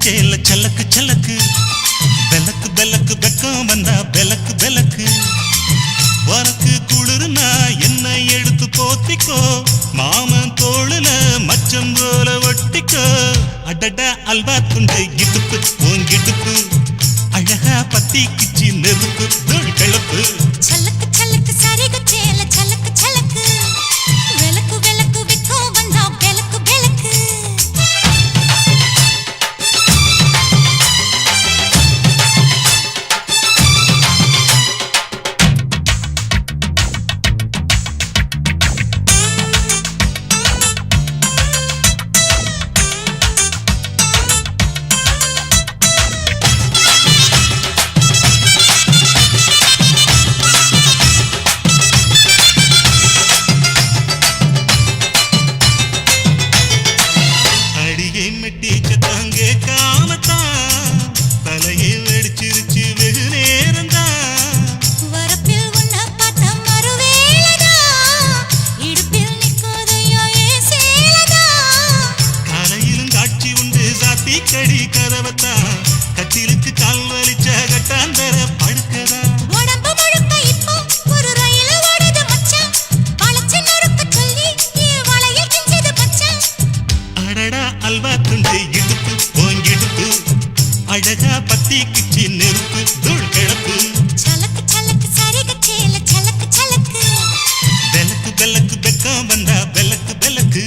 சேல சலக்கு சலக்கு பெலக்கு பெலக்கு வெக்கம் வந்தா பெலக்கு பெலக்கு உனக்கு குளிர்னா என்ன எடுத்து போத்திக்கோ மாமன் தோளுல மச்சம் போல ஒட்டிக்கோ அடடா அல்வா துண்டு இடுப்பு உங்கிடுப்பு அழகா பத்தி கிச்சி நெருப்பு தோள் கிளப்பு சலக்கு சலக்கு சரிக சேல சலக்கு சலக்கு வெலக்கு வெலக்கு வெக்கம் வந்தா பெலக்கு பெலக்கு கடி கதவத்தா கட்டிலுக்கு கால் வலிச்ச கட்டாந்தர படுக்கதா உடம்பு முழுக்க இப்போ ஒரு ரயில் ஓடுது மச்சான் வளைச்சு நறுக்க சொல்லி வளையில் கிஞ்சது மச்சான் அடடா அல்வா துண்டு இடுப்பு ஓங்கிடுப்பு அழகா பத்தி கிச்சி நெருப்பு தூள் கிளப்பு சலக்கு சலக்கு சரிக சேல சலக்கு சலக்கு பெலக்கு பெலக்கு வெக்கம் வந்தா பெலக்கு பெலக்கு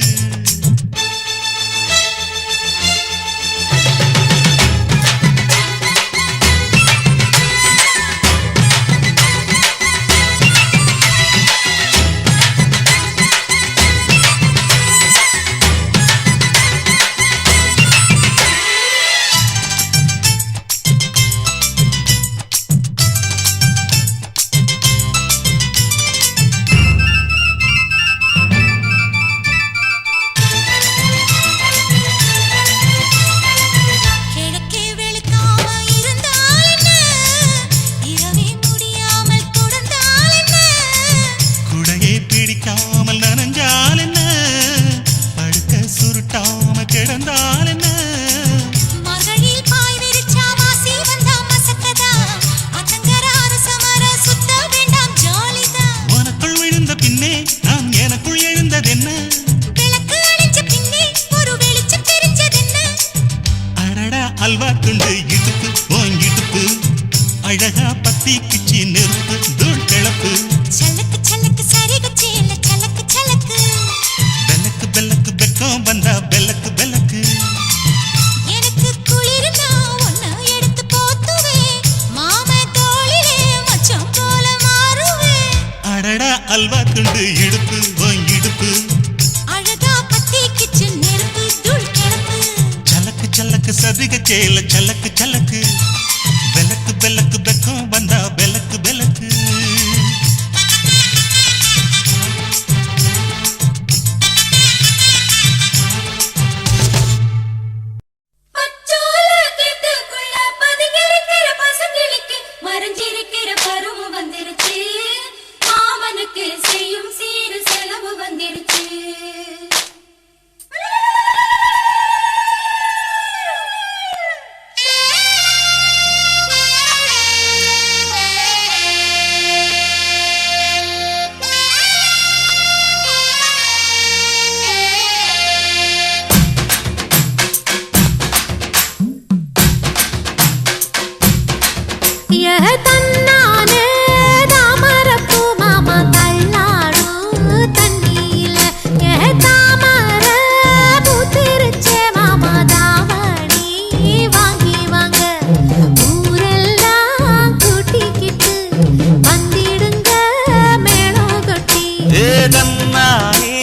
பிடிக்காமல் நனஞ்சால் என்ன படுக்க சுருட்டாம கிடந்தால் என்ன மகளில் பாய் விரிச்சா வாசி வந்தா மசக்கதா அத்தங்கர அரசமர சுத்த வேண்டாம் ஜாலிதா உனக்குள் விழுந்த பின்னே நான் எனக்குள் எழுந்ததென்ன விளக்கு அணைஞ்ச பின்னே ஒரு வெளிச்சம் தெரிஞ்சதென்ன அடடா அல்வா துண்டு இடுப்பு ஓங்கிடுப்பு அழகா பத்தி கிச்சி நெருப்பு தூள் கிளப்பு சலக்கு சலக்கு சரிக சேல சலக்கு சலக்கு பெலக்கு பெலக்கு வெக்கம் வந்தா பெலக்கு பெலக்கு எனக்கு குளிர்னா ஒன்ன எடுத்து போத்துவே மாம தோளிலே மச்சம் போல மாறுவே அடடா அல்வா துண்டு இடுப்பு ஓங்கிடுப்பு அழகா பத்தி கிச்சு நெருப்பு தூள் கிளப்பு சலக்கு சலக்கு சரிக சேல சலக்கு சலக்கு பெலக்கு பெலக்கு வெக்கம் வந்தா பெலக்கு பெலக்கு மறைஞ்சிருக்கிற பருவம் வந்துருச்சு மாமனுக்கு செய்யும் சீரு செலவு வந்துருச்சு தன்னானே தாமரப்பூ மாமா தள்ளாடும் தண்ணியில தாமர பூத்திருச்சே மாமா தாவணி வாங்கி வாங்க ஊரெல்லாம் கூட்டிக்கிட்டு வந்திடுங்க மேளம் கொட்டி தன்னானே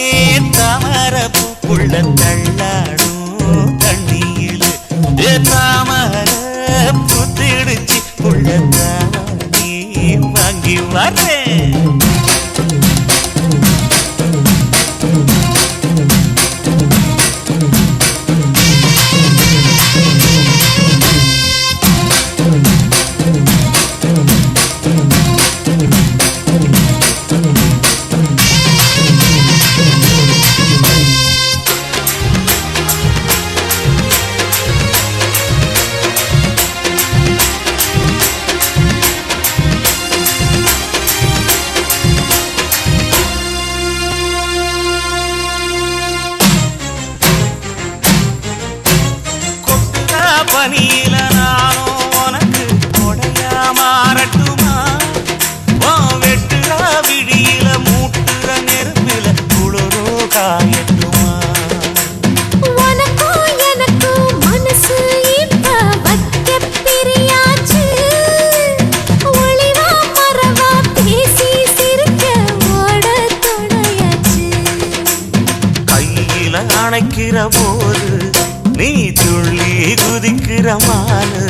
தாமரப்பூக்குள்ள தள்ளாடும் தண்ணியில தாமர பூத்திருச்சு நீ வாங்கி வரேன் குளிக்கிற மானு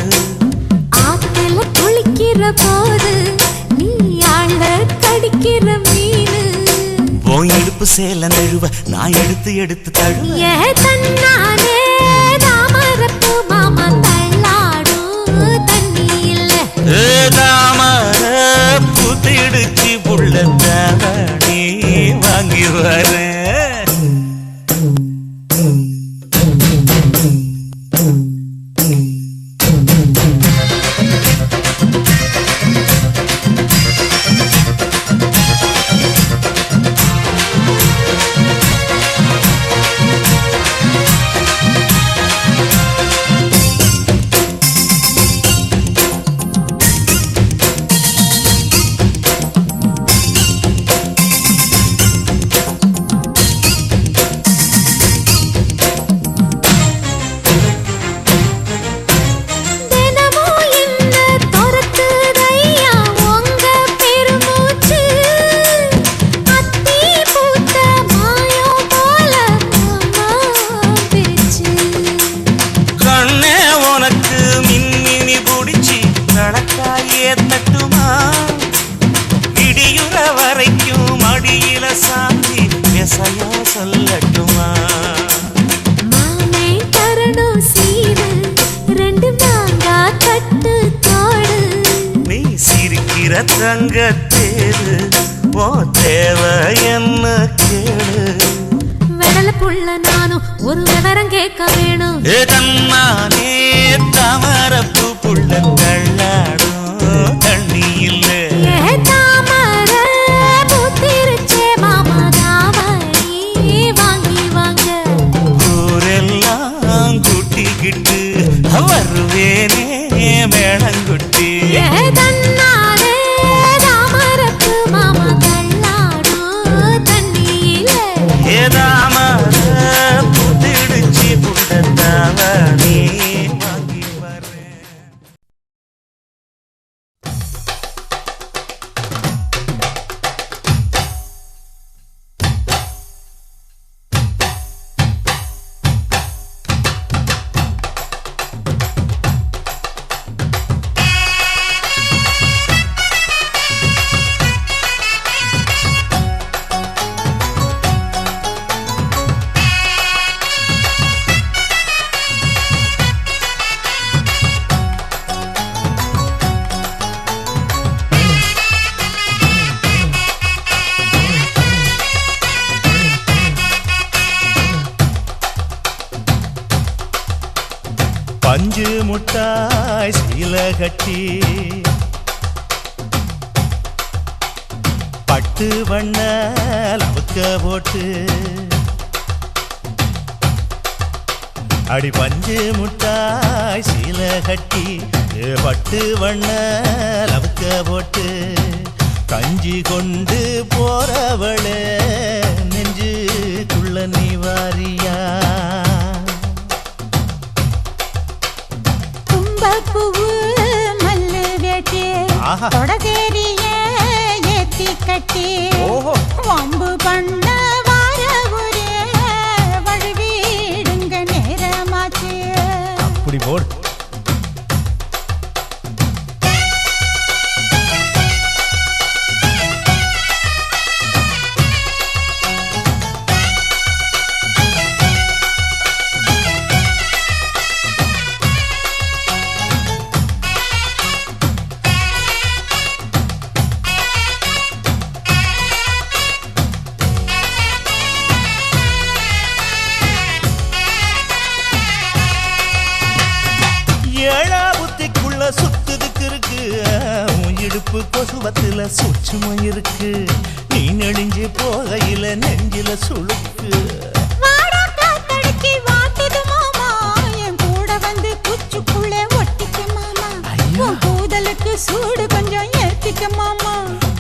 ஆத்துல குளிக்கிற போது நீ ஆள கடிக்கிற மீனு உன் இடுப்பு சேல நழுவ நான் எடுத்து எடுத்து தழுவ ஏ தன்னாலே தாமரப்பு மாமா தள்ளாடும் தண்ணி இல்ல தாமர பூத்திடுச்சு புள்ள தாவணி வாங்கி வரேன் சொல்லட்டுமா மாமே தரணும் சீரு ரெண்டு மாங்கா கட்டு தோடு நீ சிரிக்கிற தங்கத்தேரு ஓ தேவை என்ன கேளு வெடல புள்ள நானும் ஒரு விவரம் கேட்க வேணும் தன்னானே தாமரப்பு புள்ள தள்ளாடும் தண்ணி இல்ல தாமர பூத்திருச்சே மாமா தாவணி வாங்கி வாங்க ஊரெல்லாம் கூட்டிக்கிட்டு வருவேனே மேளங்குட்டி தன்னாலே தாமரப்பு மாமா தள்ளாடும் தண்ணியில ஏதாமர புத்திடுச்சு புள்ள தாவணி வாங்கி வரேன் பஞ்சு முட்டாய் சீல கட்டி பட்டு வண்ண லவுக்க போட்டு அடி பஞ்சு முட்டாய் சீல கட்டி பட்டு வண்ண லவுக்க போட்டு கஞ்சி கொண்டு போறவளே நெஞ்சுக்குள்ள நீ வாரியா பூவு மல்லு வேட்டி தொடதேரிய ஏத்தி கட்டி வம்பு பண்ண வார ஊரே வழுவிடுங்க நேரமாச்சு அப்படி போடு ஏழா புத்திக்குள்ள சுத்துதுக்கு இருக்கு இடுப்பு கொசுவத்துல சூட்சுமம் இருக்கு நீ நெளிஞ்சு போகையில நெஞ்சில சுளுக்கு வாடா காத்தடிச்சு வாட்டுது மாமா என் கூட வந்து குச்சுக்குள்ளே ஒட்டிக்க மாமா உன் கூதலுக்கு சூடு கொஞ்சம் ஏத்திக்க மாமா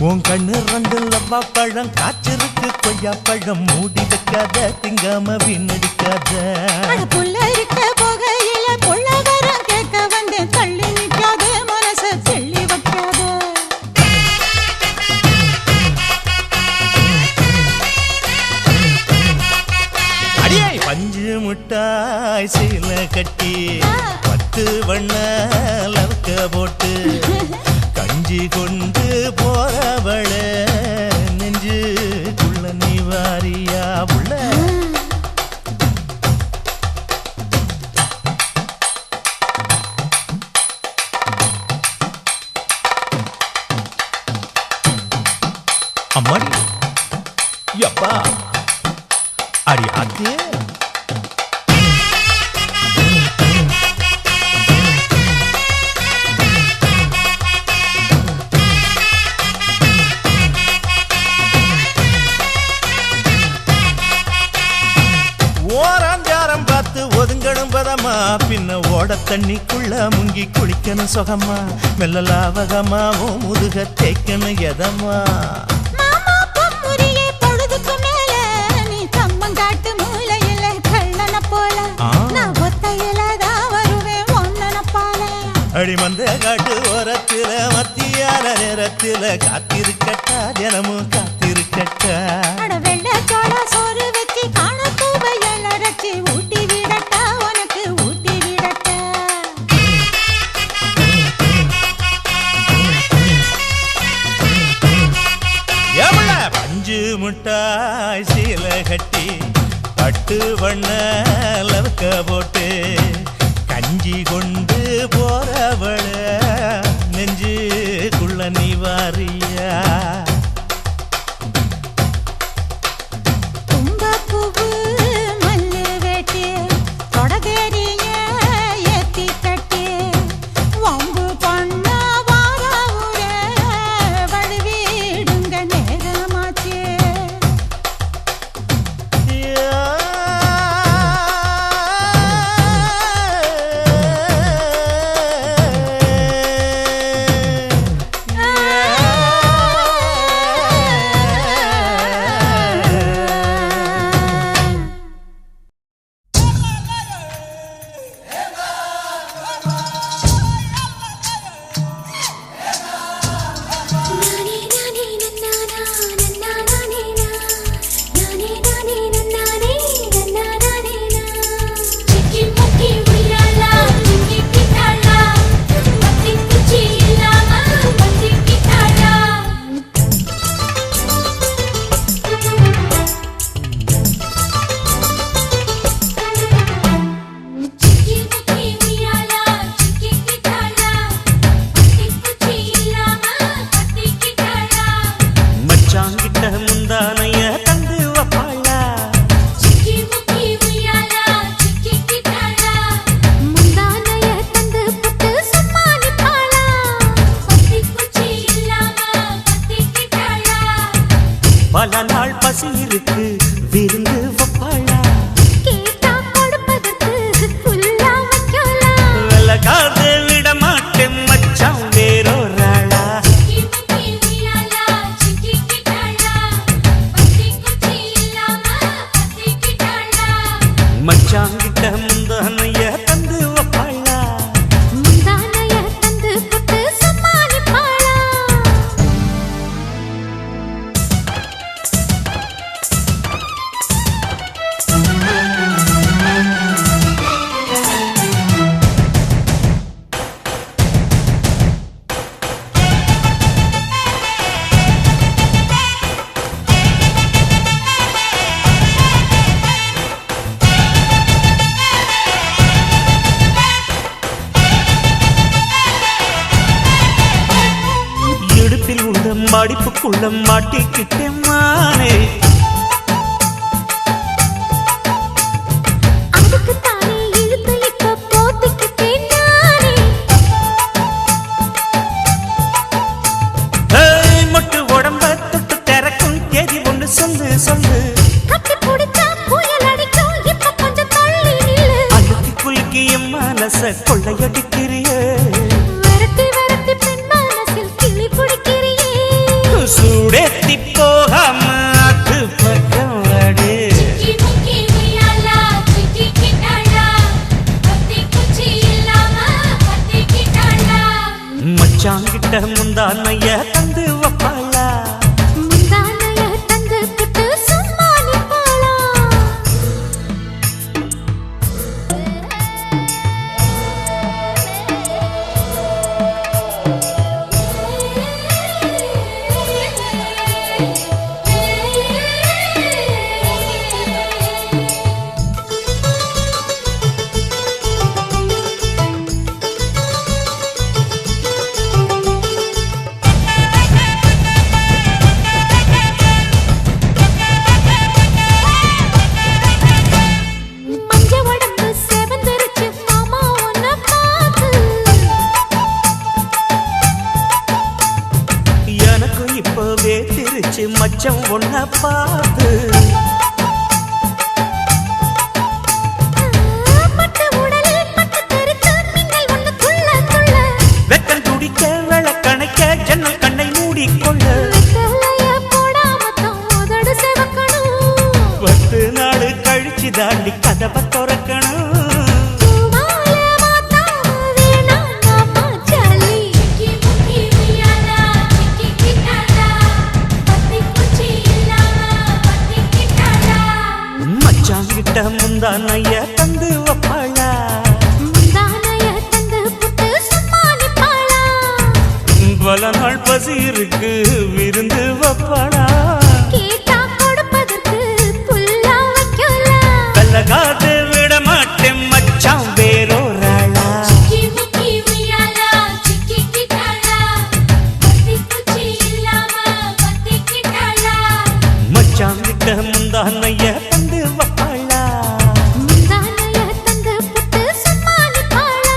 உன் கண்ணு ரெண்டு லவ்வா பழம் காய்ச்சிருக்கு கொய்யா பழம் மூடி வைக்காத திங்காம வீணடிக்காத புள்ள இருக்க போகையில பொள்ளவரம் கேட்க வந்து தள்ளி நிற்காத மனச தெள்ளி வைக்காத அடியே பஞ்சு முட்டாய் சீல கட்டி பத்து வண்ண லவுக்க போட்டு கஞ்சி கொண்டு போறவள நெஞ்சுக்குள்ள நீ வாரியா உள்ள அம்மாடி யப்பா அடி ஆத்தே ஓராஞ்சாரம் பார்த்து ஒதுங்கணும் பதமா பின்ன ஓட தண்ணிக்குள்ள முங்கி குளிக்கணும் சுகமா மெல்ல லாவகமாவும் முதுக தேய்க்கணும் எதமா அடிமந்த காட்டு ஓரத்தில மத்தியான நேரத்தில காத்திருக்கட்டா தினமும் காத்திருக்கட்டா வெள்ள சோள சோறு வச்சு காண பூவையல் அரைச்சி ஊட்டி விடட்டா உனக்கு ஊட்டி விடட்டா எவ்வள பஞ்சு முட்டாய் சீல கட்டி பட்டு வண்ண லவுக்க போட்டு கஞ்சி கொண்டு போறவள நெஞ்சுக்குள்ள நீ வாரியா கும்பப்பூவு மல்லு வெட்டி தொடதேரிய ஏத்தி கட்டி வம்பு பண்ண வார ஊர வழுவிடுங்க நேரமாச்சு பல நாள் பசி இருக்கு விருந்து வப்பாளா கேட்டா கொடுப்பதற்கு புல்லா வைக்கலாம் வெள்ளக்காது விட மாட்டேன் மச்சான் வேறொராளா மச்சான் கிட்ட முந்தானைய தந்து வப்பாளா முந்தானைய தந்து புட்டு சமாளிப்பாளா இடுப்பில் உள்ள மடிப்புக்குள்ள மாட்டிக்கிட்டேன் மானே அதுக்கு தானே இழுத்து இப்ப போத்திக்கிட்டேன் நானே மொட்டு உடம்ப தொட்டு திறக்கும் தேதி ஒன்று சொல்லு சொல்லு கட்டி பிடிச்சா புயல் அடிக்கும் இப்ப கொஞ்சம் தள்ளி நில்லு அழுத்தி குலுக்கி என் மனச கொள்ளையடிக்கிறியே வரட்டி வரட்டி பெண் மனசில் கிளி பிடிக்கிறியே சூடேத்தி போகாம அது பக்கம் வாடு மச்சாங்கிட்ட முந்தானைய தந்து வப்பாளா முந்தானைய தந்து புட்டு சமாளிப்பாளா மச்சம் ஒன்ன பார்த்து பட்டு உடலில் பட்டு தெரித்து மின்னல் ஒன்று துள்ள துள்ள வெக்கம் துடிக்க விளக்கணைக்க ஜன்னல் கண்ணை மூடிக்கொள்ள வெத்தலைய போடாமத்தான் உதடு சிவக்கணும் 10 நாள் கழிச்சு தாண்டி கதவை திறக்கணும் மச்சாங்கிட்ட முந்தானைய தந்து வப்பாளா முந்தானைய தந்து புட்டு சும்மா நிப்பாளா பல நாள் பசி இருக்கு விருந்து வப்பாளா கேட்டா கொடுப்பதற்கு புல்லா வைக்கலாம் கல்லகாது விட மாட்டேன் மச்சான் வேறோராளா மச்சாங்கிட்ட முந்தானைய தந்து வப்பாளா முந்தானைய தந்து புட்டு சும்மா நிப்பாளா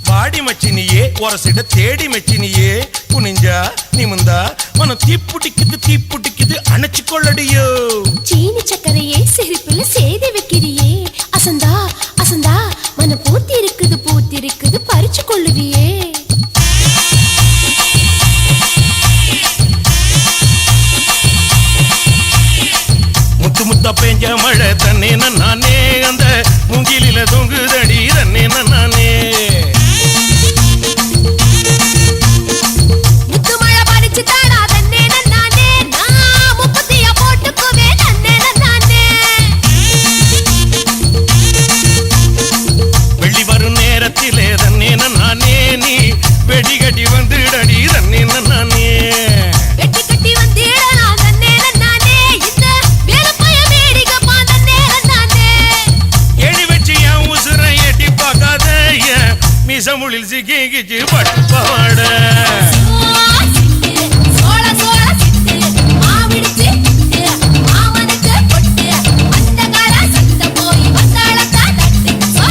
வாடி மச்சினியே ஒரசிட தேடி மச்சினியே குனிஞ்சா நிமிந்தா மனம் தீப்புட்டிக்குது அணைச்சு கொள்ளடியோ சீனி சக்கரையே சிரிப்புல சேதி வைக்கிறியே அசந்தா அசந்தா மன பூத்தி இருக்குது பறிச்சு கொள்ளுவியே முத்து முத்தா பெஞ்ச மழை தன்னே நானே அந்த மூங்கிலில தொங்குதடி தன்னே நானே முத்து மழை பறிச்சு தாடா தன்னே நானே நான் முப்பத்திய போட்டுக்குவே தன்னே நானே வெள்ளி வரும் நேரத்திலே தன்னே நானே நீ வெடிகட்டி வந்துடடி தன்னே நானே வெட்டி கட்டி வந்தேடா தன்னே நானே இந்த வேலப்பைய வேடிக்கப்பா தன்னே நானே எடி வச்சு என் உசுரை எட்டி பார்க்காத என் மிசமுளில் சிக்கிச்சு பட்டு பாவாட சோள சோள சிட்டு மாவிடிச்சு மாமனுக்கு பொட்டு அந்த கால சத்த போய் வந்தாளத்தா தட்டு சோ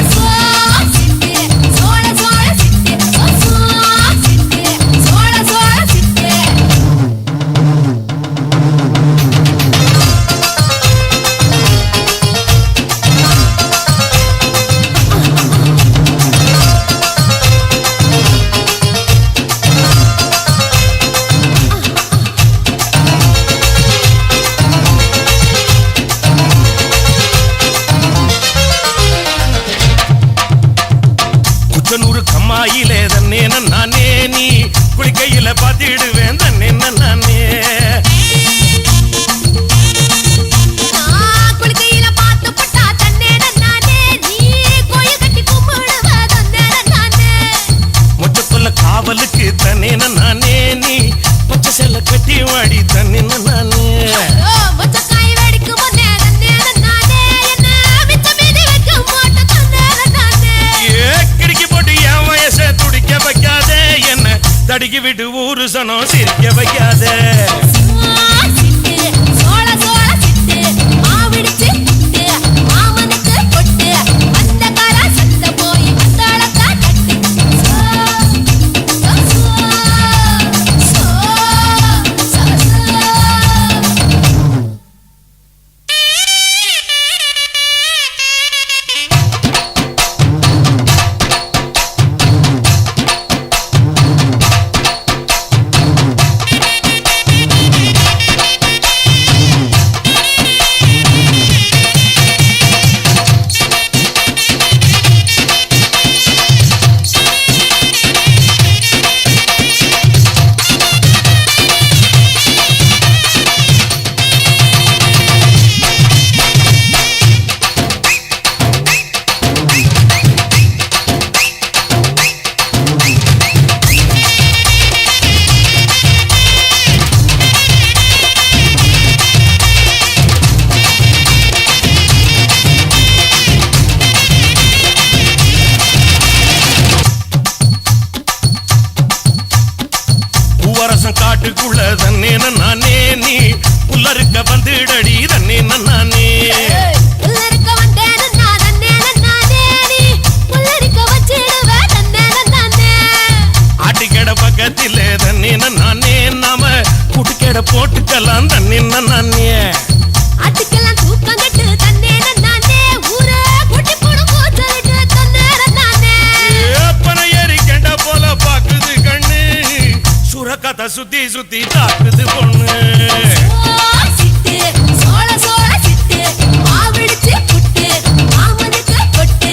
சிட்டு சோள சோள சிட்டு சோ சிட்டு சோள சோள சிட்டு குச்சனூரு கம்மாயிலே தன்னே நானே நீ குளிக்கையில பாத்திடுவேன் தன்னே நானே நான் குளிக்கையில பார்த்து பட்டா தன்னே நானே நீ கோயில் கட்டி கும்பிடுவ தன்னே நானே மொச்சக்குள்ள காவலுக்கு தன்னே நானே நீ பச்சை செல்ல கட்டி வாடி தன்னே நானே மொச்சக்காய் வெடிக்கும் முன்னே தன்னே நானே என்ன மிச்ச மீதி வைக்க மாட்டேன் தன்னே நானே கிடுக்கி போட்டு என் வயசை துடிக்க வைக்காத என்ன தடுக்கி விட்டு ஊரு சனம் சிரிக்க வைக்காத சிட்டு சோள சோள சிட்டு மாவிடிச்சு மாமனுக்கு பொட்டு அந்த கால சத்த போய் வந்தாளத்தா தட்டு so so so so so காட்டுக்குள்ள தன்னே நானே நீ உள்ளருக்க வந்துடடி தன்னே நானே உள்ளரிக்க வந்தேன் நான் தன்னே நானே நீ உள்ளரிக்க வச்சிடுவே தன்னே நானே ஆட்டிக்கட பக்கத்தில தன்னே நானே நாம குட்டிக்கட போட்டுக்கலாம் தன்னே நானே ஆட்டுக்கெல்லாம் தூக்கம் கட்டு தன்னே நானே ஊரே குட்டி போடு போச்சலிட்டு தன்னே நானே அப்பன ஏறி கண்ட போல பாக்குது கண்ணு சுரக்கத்தை சுத்தி சுத்தி தாக்குது பொண்ணு சிட்டு சோள சோள சிட்டு மாவிடிச்சு புட்டு மாமனுக்கு பொட்டு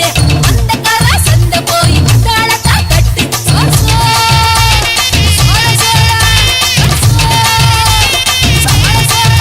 அந்த கர சந்த போய் தாளத்தா கட்டு சோள சோள சோள சோள சோள சோள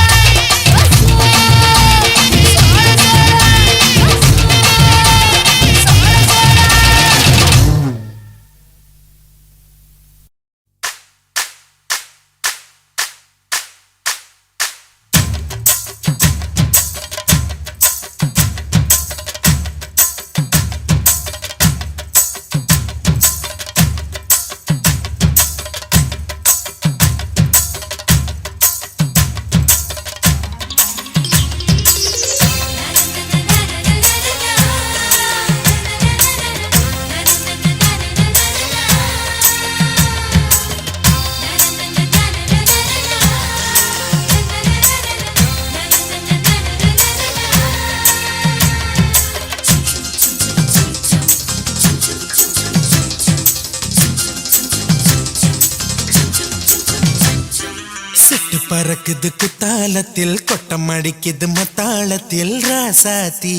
சிட்டு பறக்குது குத்தாலத்தில் கொட்டம் அடிக்குது மத்தாளத்தில் ராசாத்தி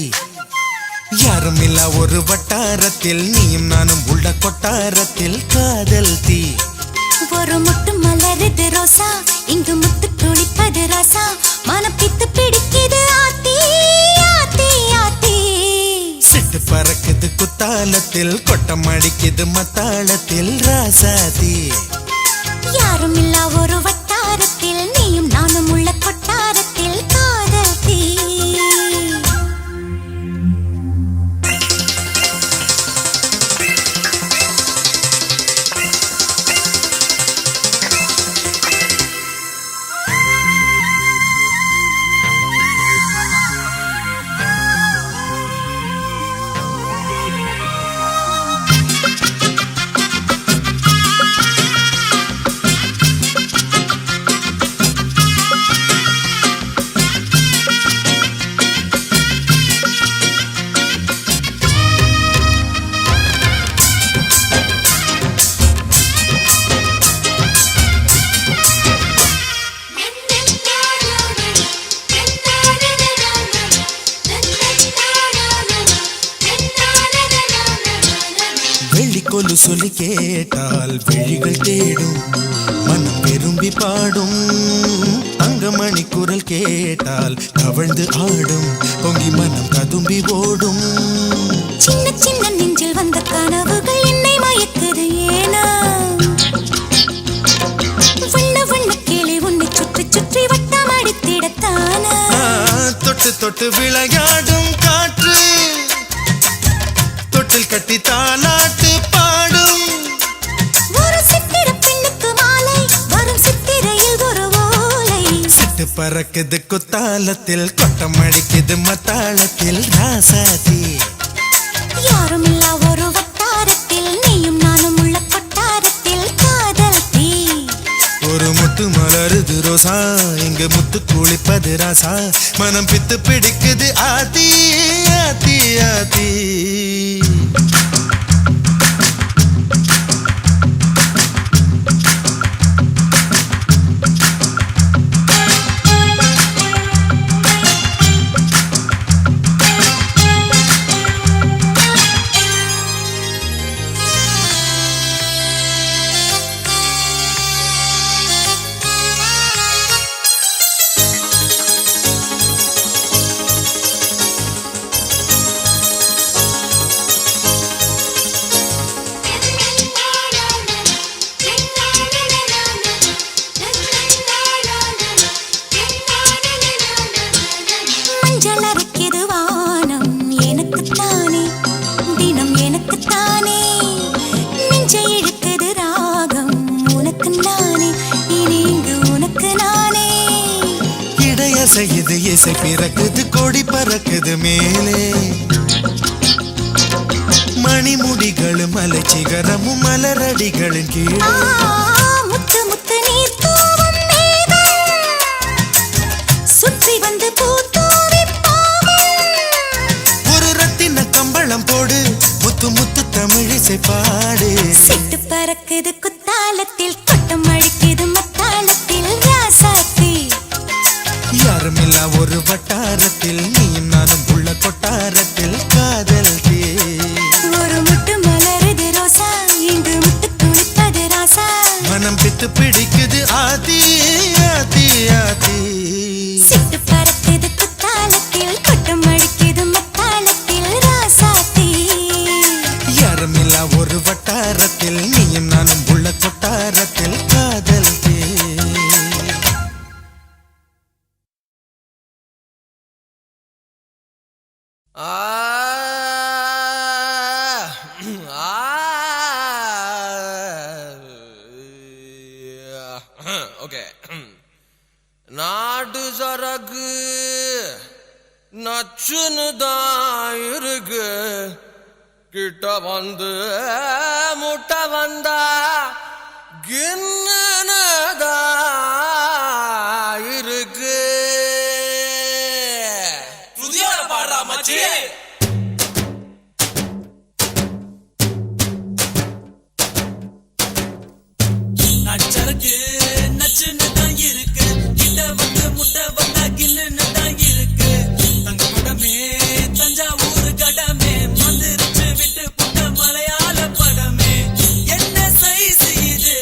யாரும் இல்ல ஒரு வட்டாரத்தில் நீயும் நானும் உள்ள கொட்டாரத்தில் காதல் தீ ஒரு முட்டு மலருது ரோசா இங்கு முத்து துளிப்பது ராசா மனப்பித்து பிடிக்குது ஆத்தி ஆத்தி ஆத்தி சிட்டு பறக்குது குத்தாலத்தில் கொட்டம் அடிக்குது மத்தாளத்தில் ராசாத்தி யாரும் இல்ல ஒரு வட்டாரத்தில் நீயும் நானும் உள்ள கொட்டாரத்தில் காதல் தீ வெள்ளிக்கொலு சொல்லி கேட்டால் விழிகள் தேடும் மனம் விரும்பி பாடும் தங்கமணி குரல் கேட்டால் கவழ்ந்து ஆடும் பொங்கி மனம் கதும்பி ஓடும் சின்ன சின்ன நெஞ்சில் வந்த கனவுகள் என்னை மயக்குது ஏனா வண்ண வண்ண கிளி உன்னை சுற்றி சுற்றி வட்டம் அடித்திடத்தானா தொட்டு தொட்டு விளையாடும் காற்று தொட்டில் கட்டி தாலாட்டு பாடும் ஒரு சித்திர பெண்ணுக்கு மாலை வரும் சித்திரையில் ஒரு ஓலை சிட்டு பறக்குது குத்தாலத்தில் கொட்டம் அடிக்குது மத்தாளத்தில் ராசாதி யாரும் இல்ல ஒரு வட்டாரத்தில் நீயும் நானும் உள்ள கொட்டாரத்தில் காதல் தீ ஒரு முட்டு மலருது ரோசா இங்கு முத்து குளிப்பது ராசா மனம் பித்து பிடிக்குது ஆதி ஆதி ஆதி ஆசை பிறக்குது கொடி பறக்குது மேலே மணிமுடிகள் மலை சிகரமும் மலரடிகளின் கீழே முத்து முத்து நீர் தூவும் மேகம் சுற்றி வந்து பூத்தூவி ஒரு ரத்தின கம்பளம் போடு முத்து முத்து தமிழிசை பாடு சிட்டு பறக்குது குத்தாலத்தில் கொட்டம் அடிக்குது முத்தாலத்தில் ராசாத்தி யாருமில்லா ஒரு வட்டாரத்தில் நீயும் நானும் உள்ள கொட்டாரத்தில் காதல் தே ஒரு முட்டு மலருது ரோசா இன்று முட்டு துளிப்பது ராசா மனம் பித்து பிடிக்குது ஆதி ஆதி ஆதி சிட்டு பறக்குது குத்தாலத்தில் கொட்டம் அடிக்குது முத்தாலத்தில் ராசாத்தி யாருமில்லா ஒரு வட்டாரத்தில் நீயும் நானும் உள்ள கொட்டாரத்தில் காதல் தே ஓகே நாட்டு சரக்கு நச்சுன்னு தான் இருக்கு கிட்ட வந்து முட்டை வந்தா கின்னு தான் இருக்கு புதியோட பாடுறா மச்சி நச்சருக்கு நச்சுன்னு தான் இருக்கு கிட்ட வந்து முட்டை வந்தா கில்லுன்னு தான் இருக்கு தங்க குடமே தஞ்சாவூர் கடமே மந்திரிச்சு விட்டு புட்ட மலையாள படமே என்ன சைஸ் இது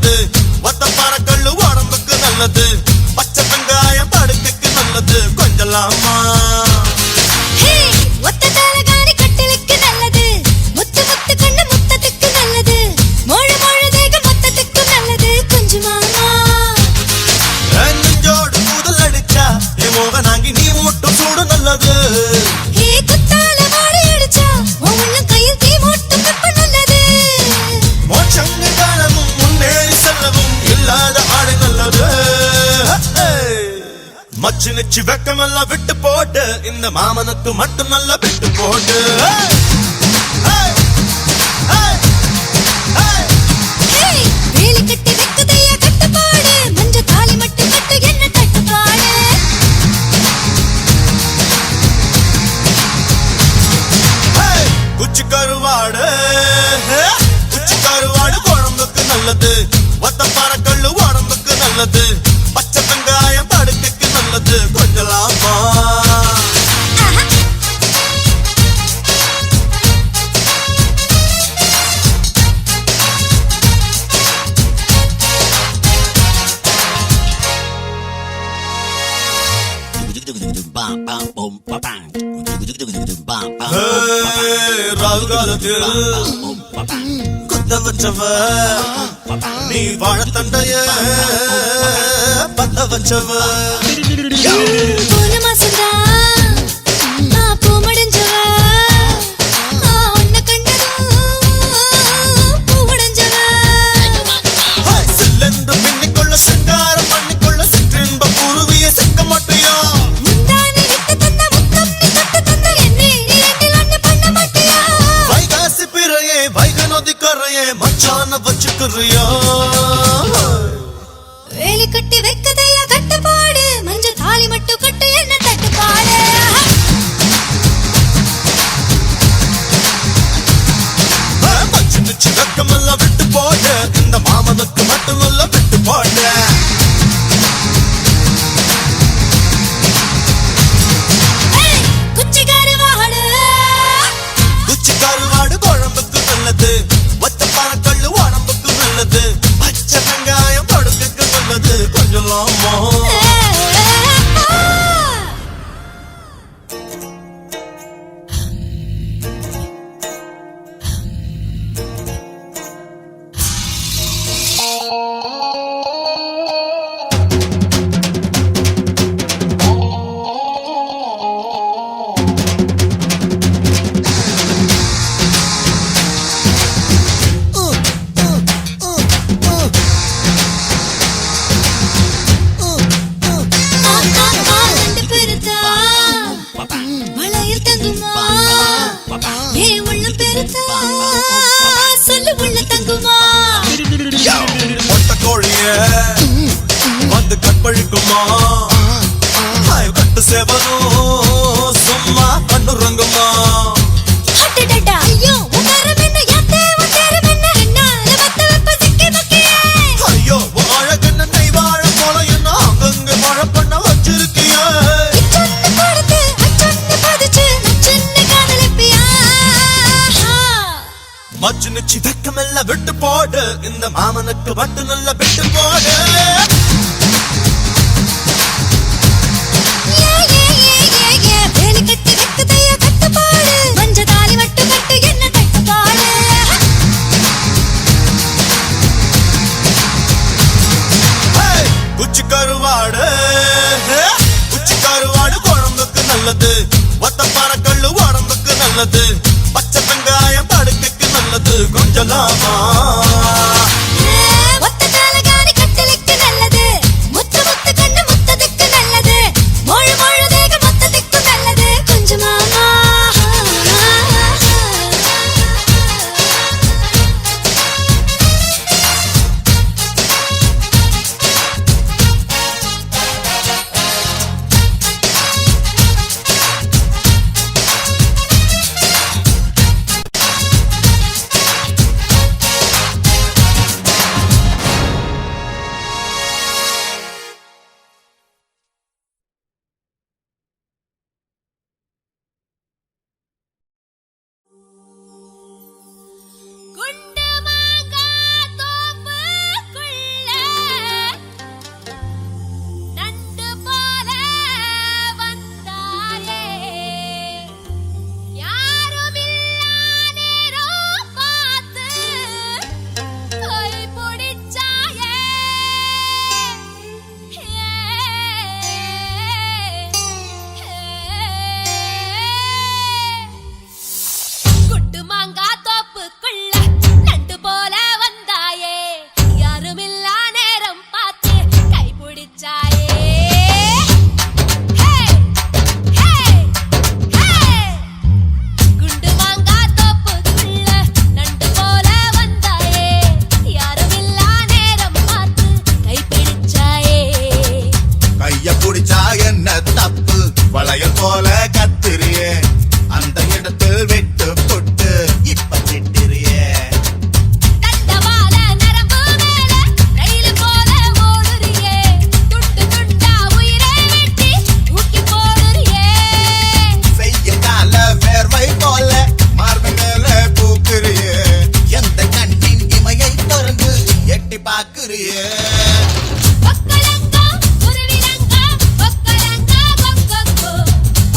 நல்லது ஒத்த பறக்கள்ளு உடம்புக்கு நல்லது பச்சை வெங்காயம் படுக்கைக்கு நல்லது கொஞ்சலாமா ஹே ஒத்த தலகாணி கட்டிலுக்கு நல்லது முத்து முத்து கண்ணு முத்தத்துக்கு நல்லது மொழு மொழு தேகம் மொத்தத்துக்கு நல்லது கொஞ்சம் மாமா நெஞ்சோடு கூதல் அடிச்சா என் மோகனாங்கி நீ மூட்டும் சூடு நல்லது ஹே குத்தால வாடி அடிச்சா உள்ள கையில் தீ மூட்டும் வெப்ப நல்லது மோட்சங்க காலமும் முன்னேறி செல்லவும் இல்லாத ஆடை நல்லது மச்சு நிச்சு வெக்கமெல்லாம் விட்டு போட்டு இந்த மாமனுக்கு மட்டும் நல்லா விட்டு போட்டு ஹே வேலி கட்டி வெக்குதையா கட்டுப்பாடு மஞ்ச தாலி மட்டும் கட்டு என்ன தட்டுப்பாடு குச்சி கருவாடு குழம்புக்கு நல்லது ஒத்த பறக்கள்ளு உடம்புக்கு நல்லது பச்சை வெங்காயம் படுக்கைக்கு நல்லது கொஞ்சலாமா ராகு காலத்தில் குத்த வச்சவ நீ வாழத்தண்டைய பத்த வச்சவ போன மாசம்தான் நான் பூ முடிஞ்சவ உன்னை கண்டதும் பூ முடிஞ்சவ சில்லென்று பின்னிக்கொள்ள சிங்காரம் பண்ணிக்கொள்ள சிற்றின்ப குருவிய சிக்க மாட்டியா முந்தானி விட்டு தந்த முத்தம் நீ தொட்டு தந்த என்னை நீ எண்ணில் ஒண்ணு பண்ண மாட்டியா வைகாசி பிறையே வைக நதி கரையே மச்சான வச்சுக்கிறியா வேலி கட்டி வைக்கதையா கட்டுப்பாடு மஞ்ச தாலி மட்டும் கட்டு என்ன தட்டுப்பாடு மச்சு நிச்சு வெக்கமெல்லாம் விட்டு போட்டு இந்த மாமனுக்கு மட்டும் நல்லா விட்டு போட்டு குச்சி கருவாடு குச்சி கருவாடு குழம்புக்கு நல்லது ஒத்த பறக்கள்ளு உடம்புக்கு நல்லது பச்சை வெங்காயம் படுக்கைக்கு நல்லது கொஞ்சலாமா ரெண்டு பெருத்தா வளையல் தங்குமா ஏ உள்ள பெருத்தா சொல்லு உள்ள தங்குமா ஒட்ட கோழிய வந்து கற்பழிக்குமா கட்டு சேவனும் சும்மா பண்ணுறங்குமா அடடடா ஐயோ உங்கரம் என்ன யாத்தே உங்கரம் என்ன என்னால வத்த வெப்ப சிக்கி மக்கியே ஐயோ அழகன்னு நெய் வாழ போல என்ன அங்கங்க மழை பண்ண வச்சிருக்கிய இச்சொன்னு கொடுத்து அச்சொன்னு பதிச்சு நச்சொன்னு காதலிப்பியா மச்சு நிச்சு வெக்கமெல்லாம் விட்டு போடு இந்த மாமனுக்கு மட்டும் நல்லா விட்டு போடு வேலி கட்டி வெக்குதையா கட்டுப்பாடு மஞ்ச தாலி மட்டும் கட்டு என்ன தட்டுப்பாடு குச்சி கருவாடு குழம்புக்கு நல்லது ஒத்த பறக்கள்ளு உடம்புக்கு நல்லது பச்சை வெங்காயம் படுக்கைக்கு நல்லது கொஞ்சலாமா ஒத்த தலகாணி கட்டிலுக்கு நல்லது முத்து முத்து கண்ணு முத்தத்துக்கு நல்லது மொழு மொழு தேகம் மொத்தத்துக்கு நல்லது கொஞ்சம் மாமா பாக்குறியே ஒக்கலங்கா குருவிலங்கா ஒக்கலங்கா கொக்கொக்கோ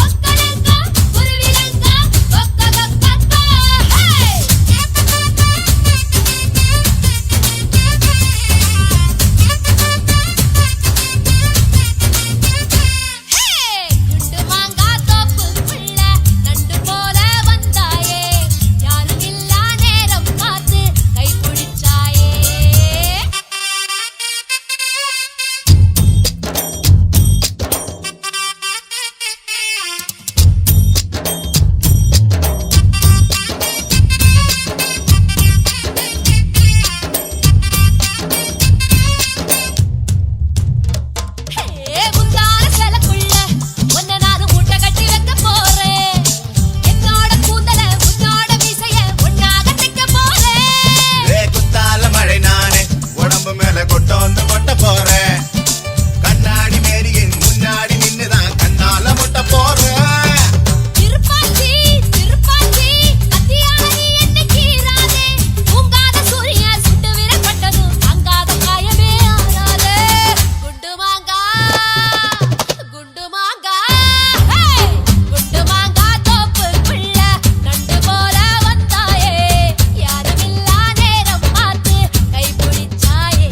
ஒக்கலங்கா குருவிலங்கா கொக்கொக்கோ குண்டு மாங்கா தோப்புக்குள்ள நண்டு போல வந்தாயே யாரும் இல்லா நேரம் பார்த்து கை பிடிச்சாயே முந்தான சிலக்குள்ள ஒன்ன நானும் மூட்டை கட்டி வைக்க போறேன் என்னோட கூந்தல உன்னோட மீசைய ஒன்னாக தைக்க போறேன் குத்தால மழை நானே உடம்பு மேல கொட்டோந்து கொட்ட போறேன் கண்ணாடி மேரியின் முன்னாடி நின்னுதான் கண்ணால முட்ட போறேன் திருப்பாச்சி திருப்பாச்சி கத்தியால நீ என்ன கீறாதே தூங்காத சூரியன் சுட்டு விரப்பட்டதும் அங்காத காயமே ஆறாதே குண்டு மாங்கா குண்டு மாங்கா குண்டு மாங்கா தோப்புக்குள்ள நண்டு போல வந்தாயே யாரும் இல்லா நேரம் பார்த்து கை பிடிச்சாயே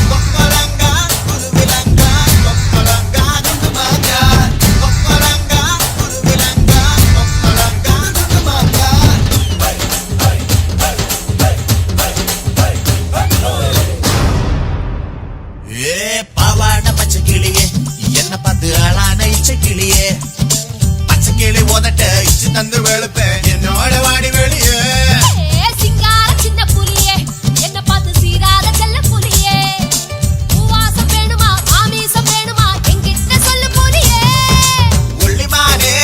கொப்பளங்கா குருவிலங்கா கொப்பளங்கா குண்டுமாங்கா கொப்பளங்கா குருவிலங்கா கொப்பளங்கா குண்டுமாங்கா ஏ பாவாட பச்சை கிளியே என்ன பார்த்து ஆளான இச்சை கிளியே பச்சை கிளி உதட்ட இச்சு தந்து வெளுப்பேன் என்னோட வாடி வெளியே சிங்கார சின்ன புலியே என்ன பார்த்து சீராத செல்ல புலியே பூவாசம் வேணுமா ஆமீசம் வேணுமா என்கிட்ட சொல்லு புலியே உள்ளிமானே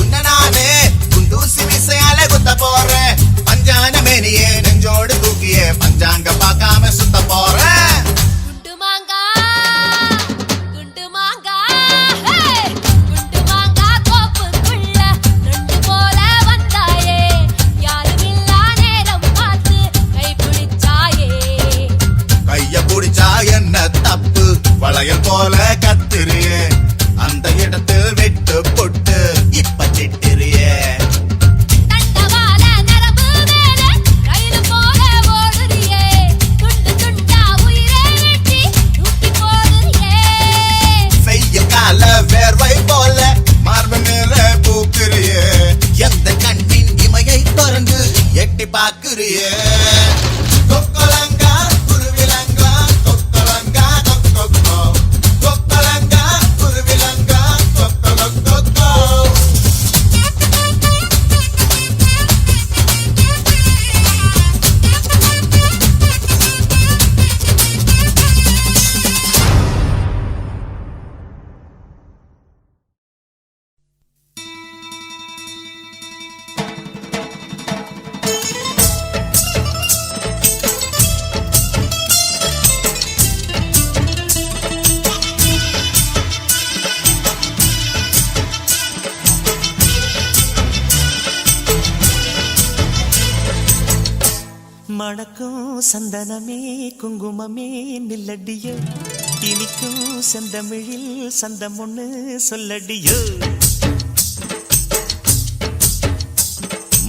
உன்னனானே குண்டூசி விசையால குத்த போறேன் பஞ்சான மேனியே நெஞ்சோடு தூக்கியே பஞ்சாங்க பார்க்காம சுத்த போறேன் குண்டு மாங்கா குண்டு மாங்கா குண்டு மாங்கா தோப்புக்குள்ள நண்டு போல வந்தாயே யாரும் இல்லா நேரம் பார்த்து கை பிடிச்சாயே கைய புடிச்சா என்ன தப்பு வளையல் போல கத்துறியே அந்த இடத்தில் விட்டு பொட்டு இப்ப திட்டுறியே தண்டவாள நரம்பு மேல ரயில் போல ஓடுறியே துண்டு துண்டா உயிரை வெட்டி தூக்கி போடுறியே வெய்ய கால வேர்வை போல மார்பு மேல பூக்குறியே எந்த கண்ணின் இமையை திறந்து எட்டி பாக்குறியே கொக்கலங்கா குருவிலங்கா கொக்கலங்கா கொக்கொக்கோ கொக்கலங்கா குருவிலங்கா கொக்கொக்கோ மணக்கும் சந்தனமே குங்குமமே நில்லடியோ இனிக்கும் செந்தமிழில் சந்தம் ஒண்ணு சொல்லடியோ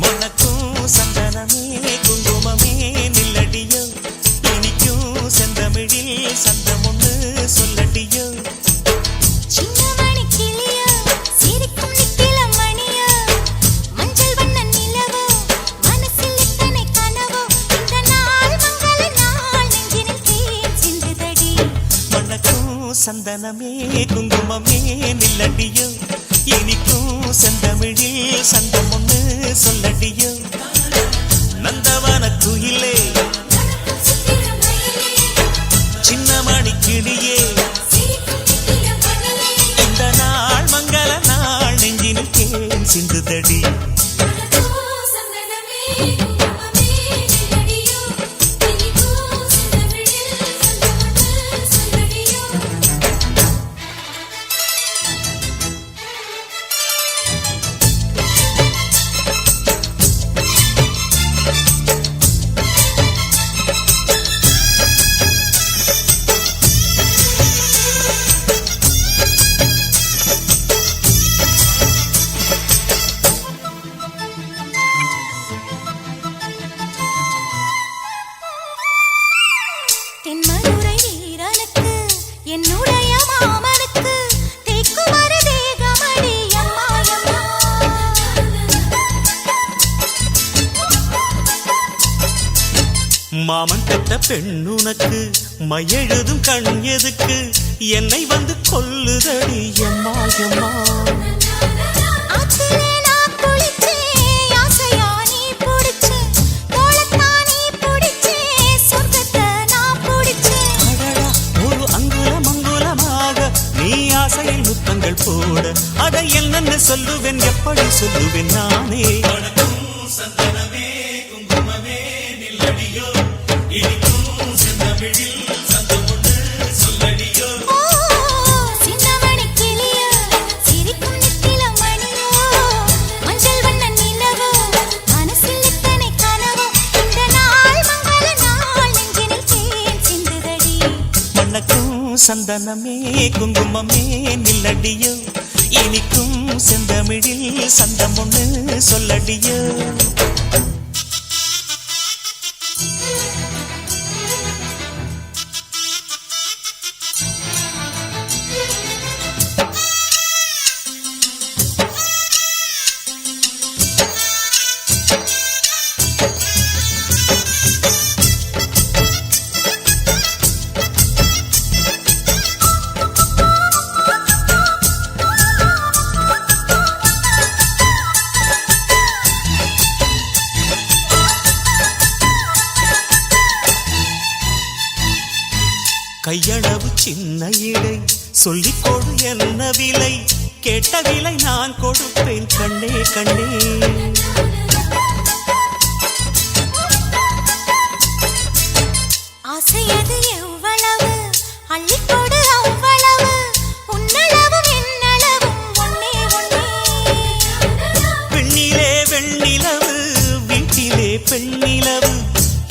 மணக்கும் சந்தனமே குங்குமமே நில்லடியோ இனிக்கும் செந்தமிழில் சந்தம் ஒண்ணு சொல்லடியோ சின்னமணி கிளியோ சிரிக்கும் நித்தில மணியோ மஞ்சள் வண்ண நிலவோ மனசில் இத்தனை கனவோ இந்த நாள் மங்கள நாள் நெஞ்சினில் தேன் சிந்துதடி மணக்கும் சந்தனமே குங்குமமே நில்லடியோ இனிக்கும் செந்தமிழில் சந்தம் ஒண்ணு சொல்லடியோ நந்தவன குயிலே சின்னமணி கிளியே இந்த நாள் மங்கள நாள் நெஞ்சினில் தேன் சிந்துதடி சந்தனமே குங்குமமே நிலடியோ இனிக்கும் செந்தமிழில் சந்தம் ஒண்ணு தென்மதுரை வீரனுக்கு என்னுடைய மாமனுக்கு தேக்குமர தேகமடி அம்மா அம்மா. மாமன் பெற்ற பெண்ணுனக்கு மையெழுதும் கண் எதுக்கு என்னை வந்து கொல்லுதடி எம்மா எம்மா. ஆத்திலே நான் குளிச்சேன் ஆசையா நீ புடிச்சே தோளத்தான் நீ புடிச்சே சொர்க்கத்தை நான் புடிச்சேன். அடடா, ஒரு அங்குலம் அங்குலமாக நீ ஆசையில் முத்தங்கள் போட அதை என்னென்ன சொல்லுவேன் எப்படி சொல்லுவேன் நானே. சந்தனமே குங்குமமே நில்லடியோ இனிக்கும் செந்தமிழில் சந்தம் ஒன்று சொல்லடியோ. ஓ சின்னமணி கிளியோ சிரிக்கும் நித்தில மணியோ மஞ்சள் வண்ண நிலவோ மனசில் எத்தனை கனவோ இந்த நாள் மங்கள நாள் நெஞ்சினில் தேன் சிந்துதடி. மணக்கும் சந்தனமே குங்குமமே நில்லடியோ இனிக்கும் செந்தமிழில் சந்தம் ஒன்று சொல்லடியோ. கையளவு சின்ன இடை சொல்லிக் கொடு என்ன விலை கேட்ட விலை நான் கொடுப்பேன் கண்ணே கண்ணே. ஆசையது எவ்வளவு அள்ளிக்கொடு அவ்வளவு உன்னளவும் என்னளவும் ஒன்னே ஒன்னே. பெண்ணிலே வெண்ணிலவு வீட்டிலே பெண்ணிலவு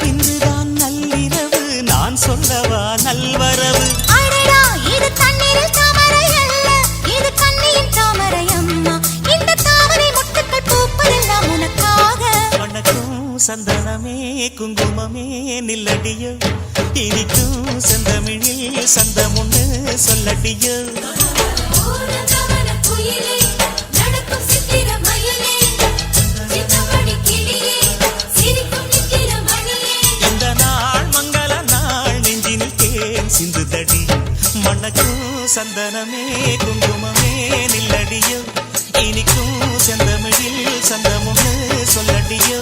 இன்றுதான் நள்ளிரவு நான் சொல்லவா நல்வரவு. அடடா இது தண்ணீரில் தாமரை அல்ல இது கண்ணியின் தாமரை அம்மா. இந்த தாமரை முட்டுக்கள் பூப்பதெல்லாம் உனக்காக. வணக்கம் சந்தனமே குங்குமமே நில்லடியோ இனிக்கும் செந்தமிழில் சந்தம் ஒன்று சொல்லடியோ. இந்த நாள் மங்கள நாள் நெஞ்சினில் தேன் சிந்துதடி. மணக்கும் சந்தனமே குங்குமமே நில்லடியோ இனிக்கும் செந்தமிழில் சந்தம் ஒன்று சொல்லடியோ.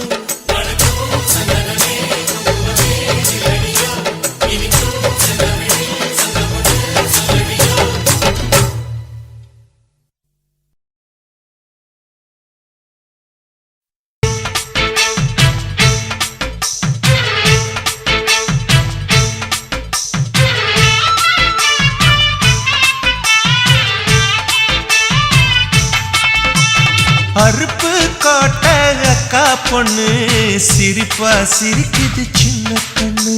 அறுப்பு கோட்ட அக்கா பொண்ணு சிரிப்பா சிரிக்குது சின்ன கண்ணு.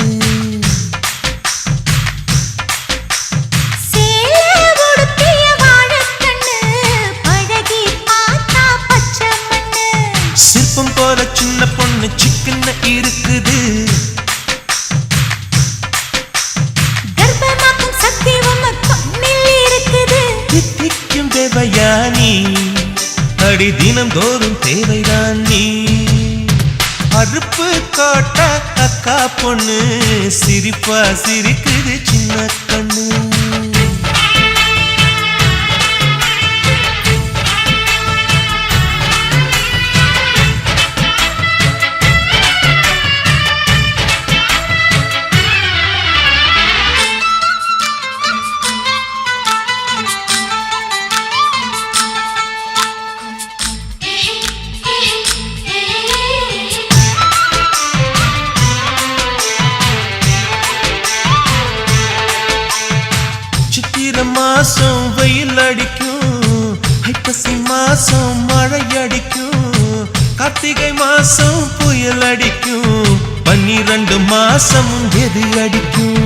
சிற்பம் போல சின்ன பொண்ணு சிக்கன இருக்குது. தித்திக்கும் தேவயானி அடி தினம் தோறும் தேவைதான் நீ. அறுப்பு கோட்ட அக்கா பொண்ணு சிரிப்பா சிரிக்குது சின்ன கண்ணு. மாசம் வெயில் அடிக்கும் ஐப்பசி மாசம் மழை அடிக்கும் கார்த்திகை மாசம் புயல் அடிக்கும் 12 மாசம் எது அடிக்கும்.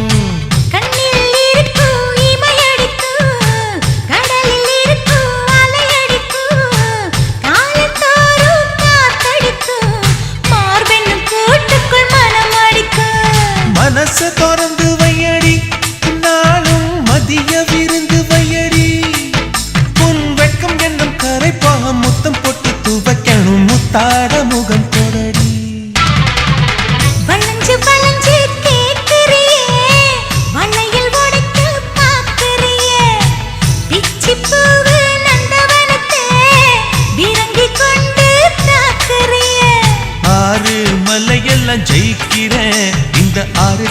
மனச திறந்து வைய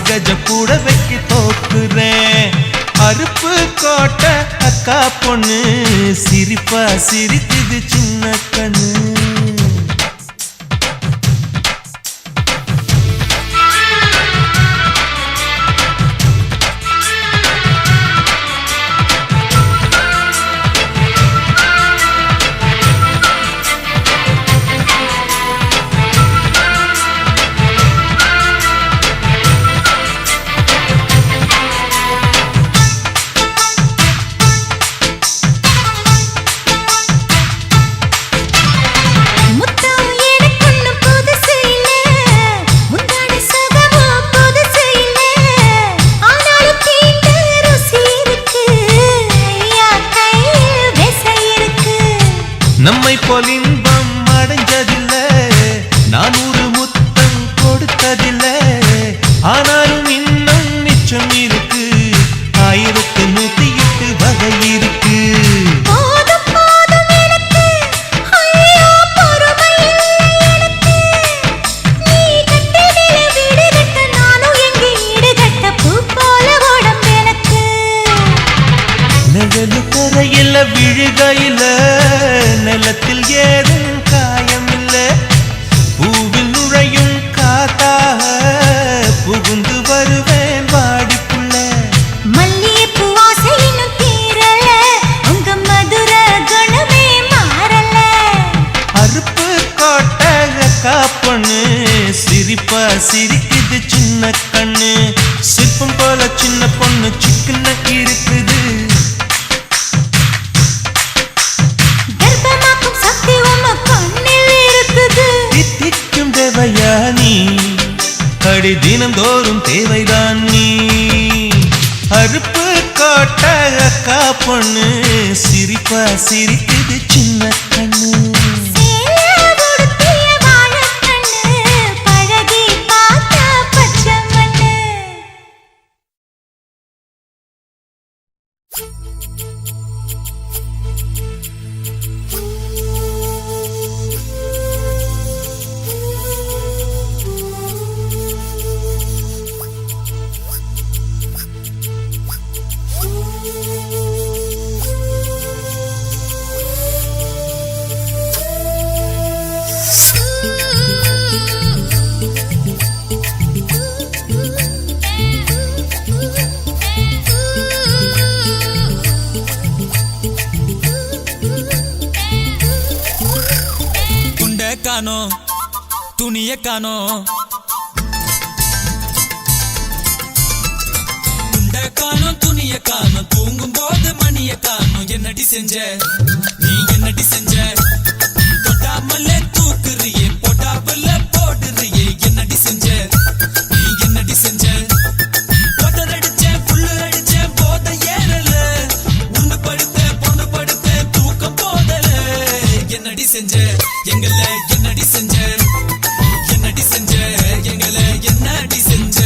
கஜ கூட வைக்க தோக்குறேன். அருப்பு கோட்டை அக்கா பொண்ணு சிரிப்பா சிரிக்குது சின்ன கண்ணு. நம்மை போல் இன்பம் அடைஞ்சதில்லை, நான் ஒரு முத்தம் கொடுத்ததில்லை. ஆனாலும் இன்னும் மிச்சம் இருக்கு, 1108 வகை இருக்கு. நிழலு தரையில விழுகையில நிலத்தில் ஏதும் காயமில்ல. பூவில் நுழையும் காத்தாக புகுந்து வருவேன் வாடிப்புள்ள. மல்லிகைப்பூ வாசை இன்னும் தீரல, உங்க மதுர குணமே மாறல. அருப்பு கோட்டை அக்கா பொண்ணு சிரிப்பா சிரிக்குது சின்ன கண்ணு. சிற்பம் போல சின்ன பொண்ணு சிக்கன இருக்குது. தித்திக்கும் தேவையா நீ, அடி தினந்தோறும் தேவைதான் நீ. அருப்பு கோட்டை அக்கா பொண்ணு சிரிப்பா சிரிக்குது சின்ன கண்ணு. காணோம் துணிய காணோம், துண்ட காணோம் துணிய காணோம், தூங்கும் போது மணிய காணோம். என்னடி செஞ்ச நீ, என்னடி செஞ்ச? தொட்டாமல்ல தூக்குறியே, போட்டாமல்ல போடுறியே. என்னடி செஞ்ச நீ, என்னடி செஞ்ச? போட்டர் அடிச்சேன், புல்லு அடிச்சேன், போத ஏறல. உண்டு படுத்த பொண்ணு படுத்த தூக்கம் போதல. என்னடி செஞ்ச எங்கள, என்னடி செஞ்ச? என்னடி செஞ்ச எங்கள, என்னடி செஞ்ச?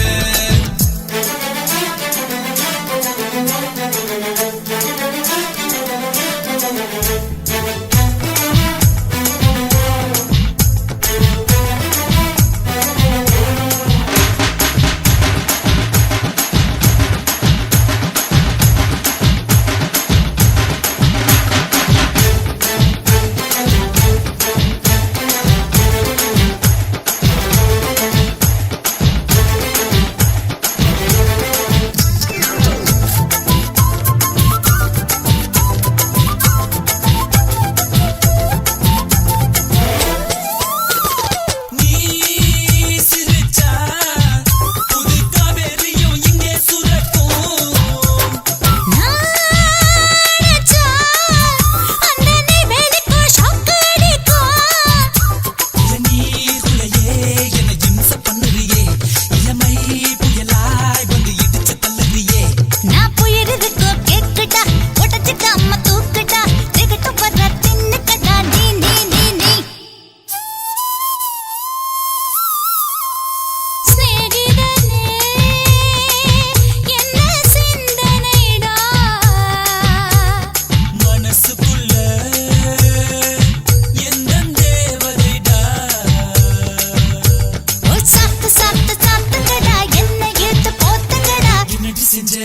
செஞ்ச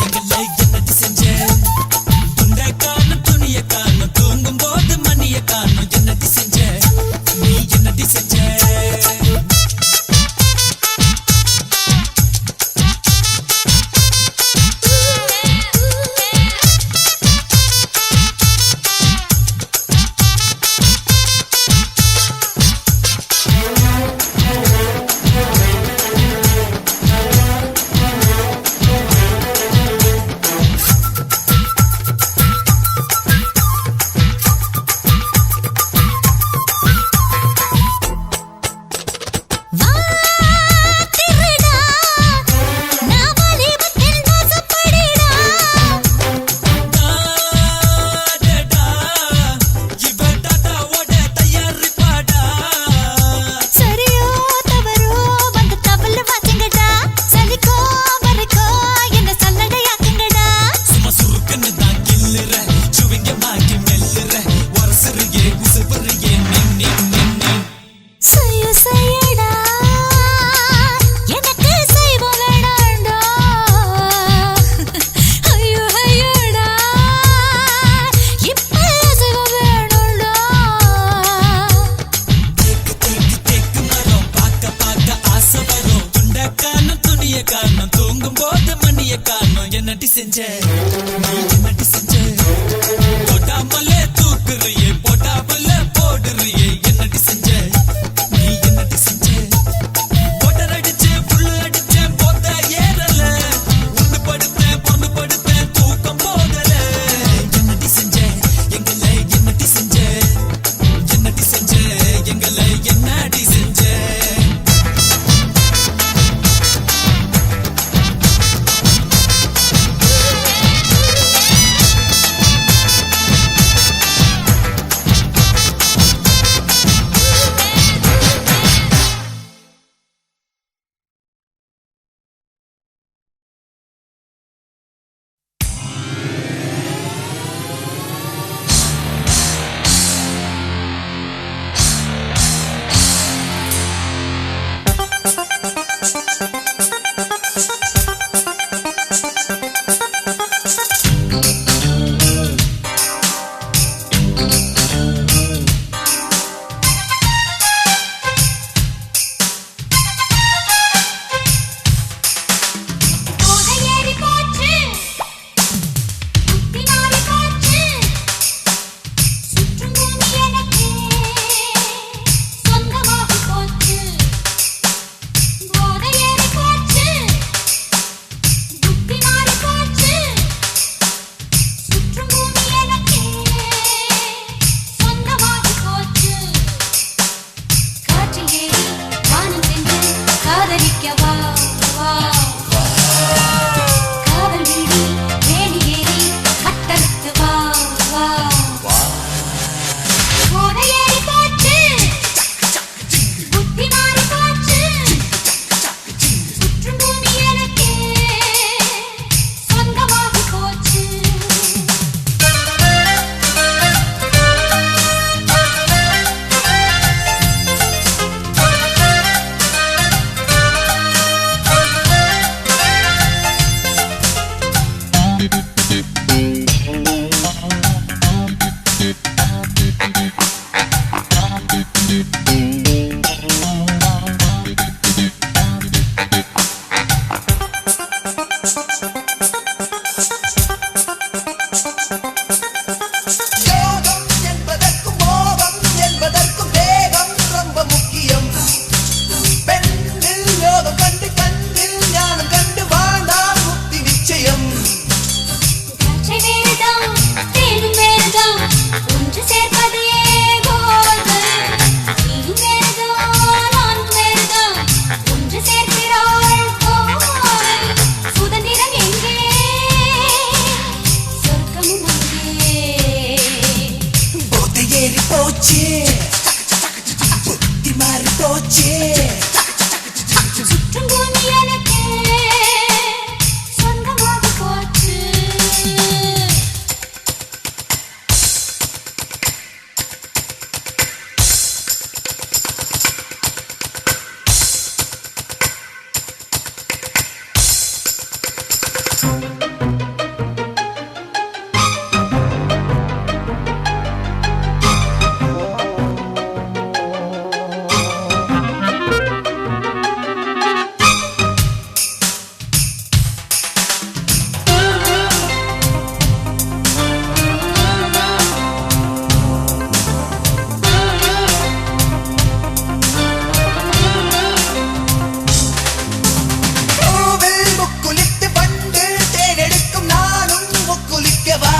எங்களை என்னடி செஞ்ச துண்டை காணும் துணிய காணும் தூங்கும் போது மணிய காணும் என்னடி செஞ்ச நீ என்னடி செஞ்ச காணும் தூங்கும் போது மணிய காணும் என்னடி செஞ்ச நீ என்னடி செஞ்ச போட்டாமலே தூக்குறியே போட்டாமலே போடுறியே என்னடி செஞ்ச நீ என்னடி செஞ்ச போட்டர் அடிச்சு புல்லு அடிச்ச போட்ட ஏறல உண்டு படுத்தேன் தூக்கம் போகல என்னடி செஞ்ச எங்களை என்னடி செஞ்ச என்னடி செஞ்ச எங்களை என்னடி செஞ்ச பூவில் முக்குளித்து வண்டு தேனெடுக்கும் நானும் முக்குளிக்கவா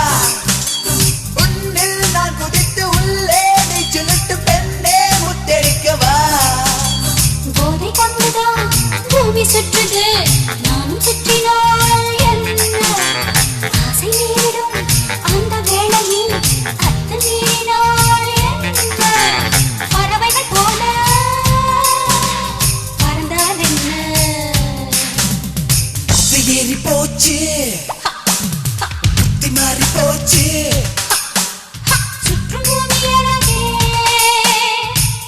உன்னில் நான் குதித்து உள்ளே நீச்சலிட்டு பெண்ணே முத்தெடுக்கவா போதை கொண்டுதான் பூமி சுற்றுது நானும் சுற்றினால் என்ன ஆசை நேரிடும் அந்த வேளையில் அத்து மீறினால் என்ன பறவைகள் போல பறந்தால் என்ன ஏறி போச்சு புத்தி மாறி போச்சு சுற்றும் பூமி எனக்கே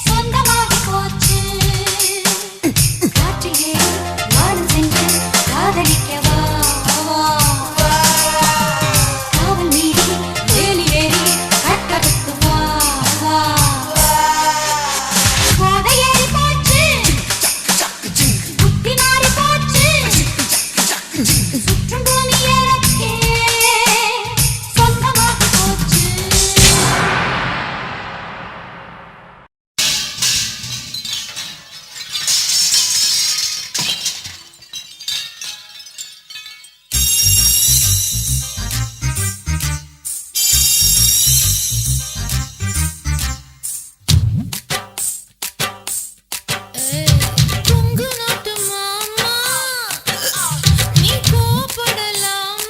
சொந்தமாகி போச்சு காற்றிலே வானம் சென்று காதலிக்கவா காவல் மீறி வேலி ஏறி கட்டடுத்து வா போதை ஏறி போச்சு புத்தி மாறி போச்சு சுற்றும் பூமி எனக்கே சொந்தமாகி போச்சு கொங்கு நாட்டு மாமா நீ கோபப்படலாமா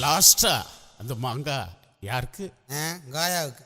லாஸ்டா அந்த மாங்காய் யாருக்கு? காயாவுக்கு.